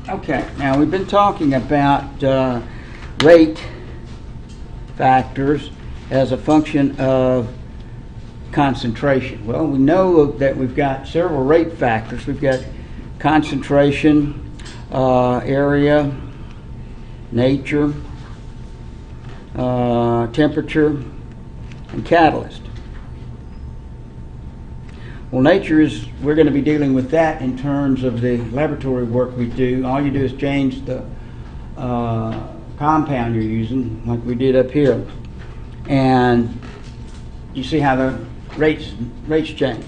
Okay, now we've been talking about rate factors as a function of concentration. Well, we know that we've got several rate factors. We've got concentration, area, nature, temperature, and catalyst. Well, nature is, we're going to be dealing with that in terms of the laboratory work we do. All you do is change the compound you're using, like we did up here, and you see how the rates change.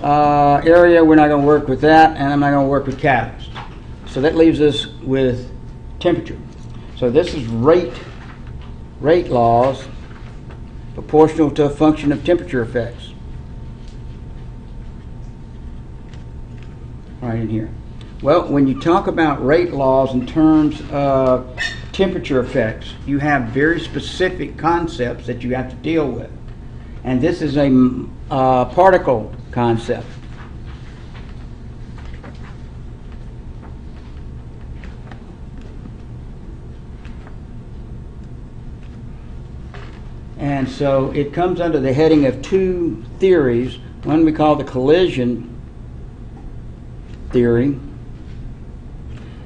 Area, we're not going to work with that, and I'm not going to work with catalyst. So that leaves us with temperature. So this is rate laws proportional to a function of temperature effects. Right in here. Well, when you talk about rate laws in terms of temperature effects, you have very specific concepts that you have to deal with. And this is a particle concept. And so it comes under the heading of two theories. One we call the collision theory,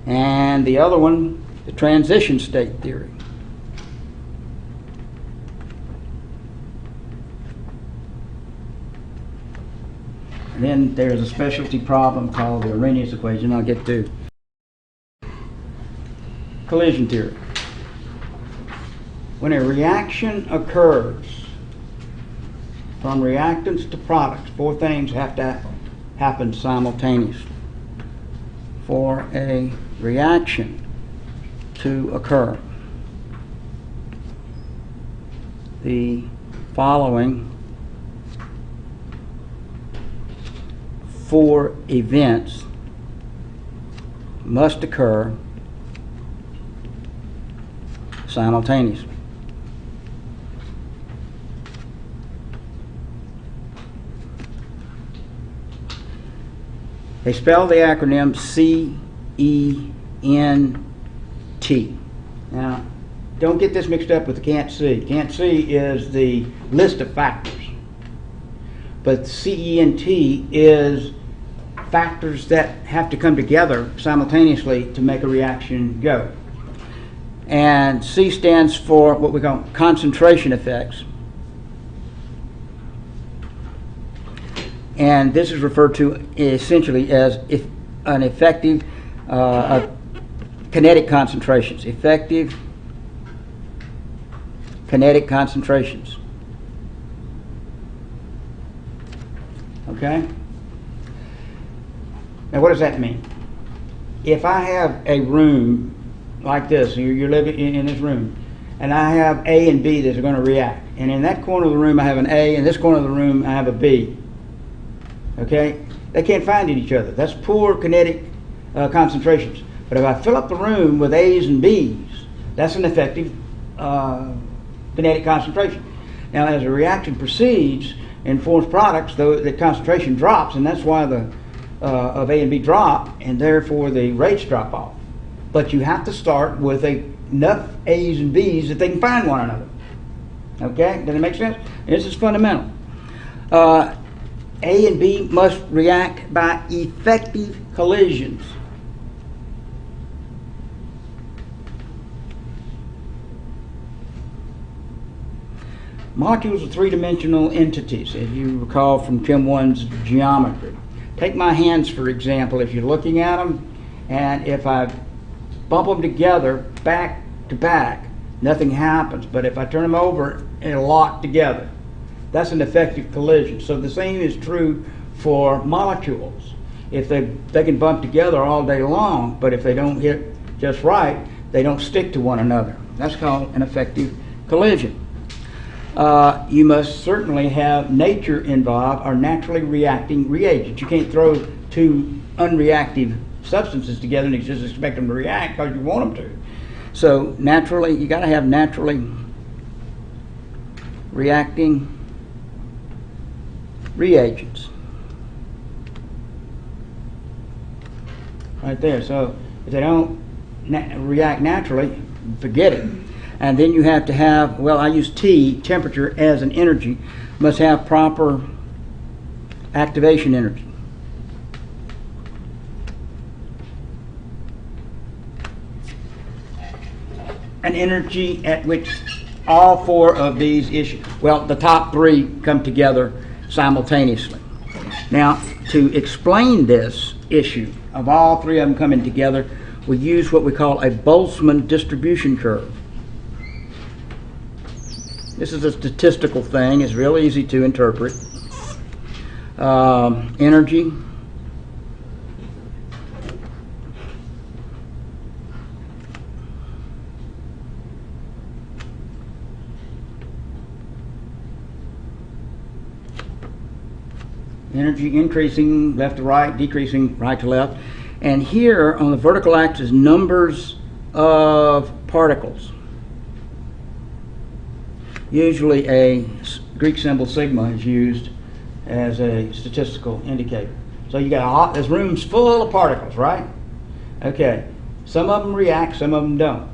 and the other one, the transition state theory. And then there's a specialty problem called the Arrhenius equation. I'll get to collision theory. When a reaction occurs from reactants to products, four things have to happen simultaneously for a reaction to occur. The following four events must occur simultaneously. They spell the acronym CENT. Now, don't get this mixed up with the can't see. Can't see is the list of factors. But CENT is factors that have to come together simultaneously to make a reaction go. And C stands for what we call concentration effects. And this is referred to essentially as an effective kinetic concentrations. Effective kinetic concentrations. Okay? Now what does that mean? If I have a room like this, you're living in this room, and I have A and B that are going to react. And in that corner of the room I have an A, in this corner of the room I have a B. Okay? They can't find each other. That's poor kinetic concentrations. But if I fill up the room with A's and B's, that's an effective kinetic concentration. Now, as a reaction proceeds and forms products, though the concentration drops, and that's why the of A and B drop, and therefore the rates drop off. But you have to start with enough A's and B's that they can find one another. Okay? Does it make sense? This is fundamental. A and B must react by effective collisions. Molecules are three-dimensional entities, if you recall from Chem 1's geometry. Take my hands, for example, if you're looking at them, and if I bump them together back to back, nothing happens. But if I turn them over, it'll lock together. That's an effective collision. So the same is true for molecules. If they can bump together all day long, but if they don't hit just right, they don't stick to one another. That's called an effective collision. You must certainly have nature involved or naturally reacting reagents. You can't throw two unreactive substances together and just expect them to react because you want them to. So naturally, you got to have naturally reacting reagents. Right there. So If they don't react naturally, forget it. And then you have to have, well, I use T, temperature, as an energy, must have proper activation energy. An energy at which all four of these issues, well, the top three come together simultaneously. Now, to explain this issue of all three of them coming together, we use what we call a Boltzmann distribution curve. This is a statistical thing. It's real easy to interpret. Energy, increasing left to right, decreasing right to left. And here on the vertical axis, numbers of particles. Usually a Greek symbol sigma is used as a statistical indicator. So you got a lot, this room's full of particles, right? Okay, some of them react, some of them don't.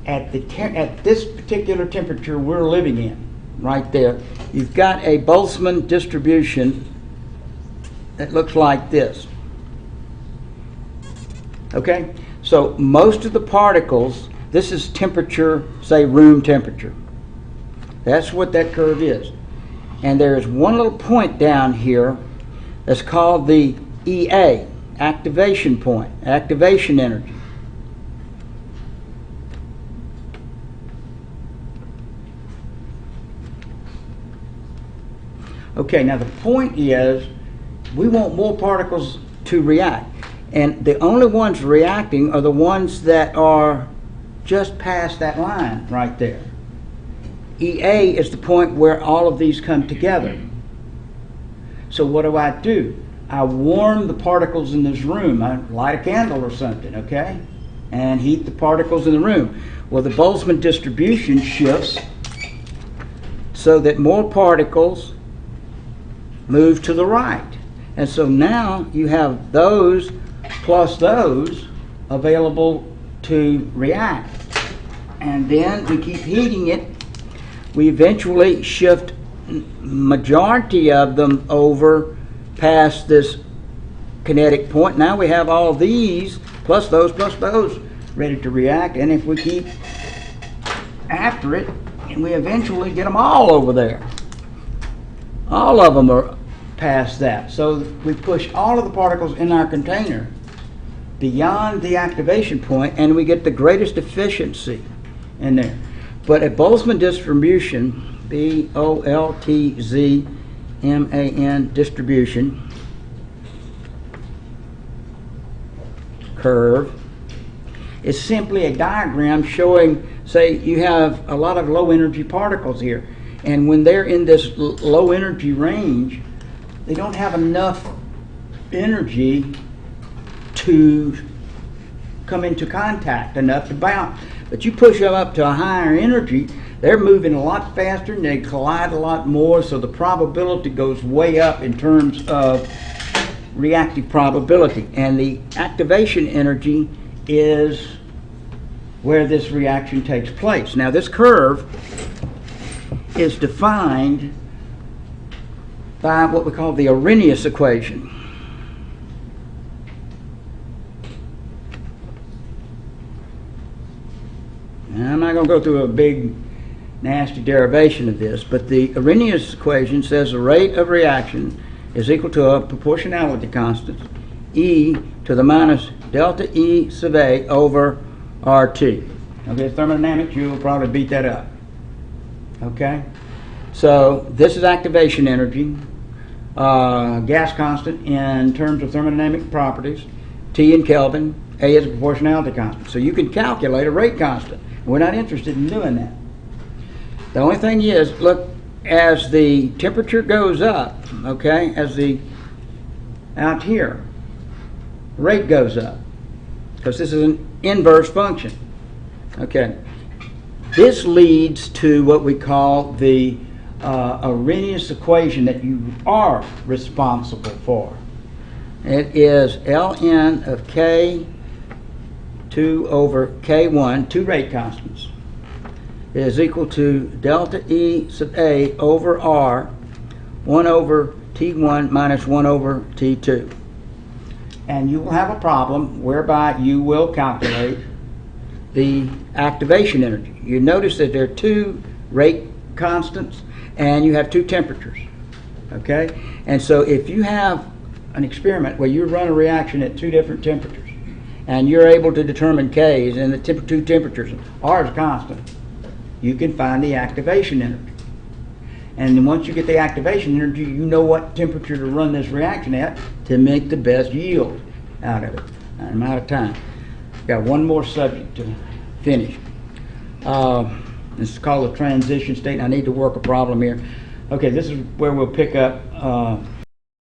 At this particular temperature we're living in, right there, you've got a Boltzmann distribution that looks like this. Okay, so most of the particles, this is temperature, say room temperature. That's what that curve is. And there is one little point down here that's called the EA, activation point, activation energy. Okay, now the point is we want more particles to react. And the only ones reacting are the ones that are just past that line right there. EA is the point where all of these come together. So what do? I warm the particles in this room. I light a candle or something, okay? And heat the particles in the room. Well, the Boltzmann distribution shifts so that more particles move to the right. And so now you have those plus those available to react. And then we keep heating it. We eventually shift majority of them over past this kinetic point. Now we have all these plus those ready to react, and if we keep after it, and we eventually get them all over there. All of them are past that. So we push all of the particles in our container beyond the activation point, and we get the greatest efficiency in there. But a Boltzmann distribution, B-O-L-T-Z-M-A-N distribution curve is simply a diagram showing, say, you have a lot of low energy particles here, and when they're in this low energy range, they don't have enough energy to come into contact, enough to bounce. But you push them up to a higher energy, they're moving a lot faster and they collide a lot more, so the probability goes way up in terms of reactive probability. And the activation energy is where this reaction takes place. Now this curve is defined by what we call the Arrhenius equation. Now, I'm not going to go through a big nasty derivation of this, but the Arrhenius equation says the rate of reaction is equal to a proportionality constant, E to the minus delta E sub A over RT. Okay, thermodynamics, you'll probably beat that up. Okay? So this is activation energy, gas constant in terms of thermodynamic properties, T in Kelvin, A is a proportionality constant. So you can calculate a rate constant. We're not interested in doing that. The only thing is, look, as the temperature goes up, okay, out here, rate goes up, because this is an inverse function. Okay. This leads to what we call the Arrhenius equation that you are responsible for. It is ln of k 2 over K1, two rate constants, is equal to delta E sub A over R, 1 over T1 minus 1 over T2. And you will have a problem whereby you will calculate the activation energy. You notice that there are two rate constants and you have two temperatures. Okay? And so if you have an experiment where you run a reaction at two different temperatures and you're able to determine K's and the two temperatures are constant, you can find the activation energy. And then once you get the activation energy, you know what temperature to run this reaction at to make the best yield out of it. I'm out of time. Got one more subject to finish. This is called the transition state. I need to work a problem here. Okay, this is where we'll pick up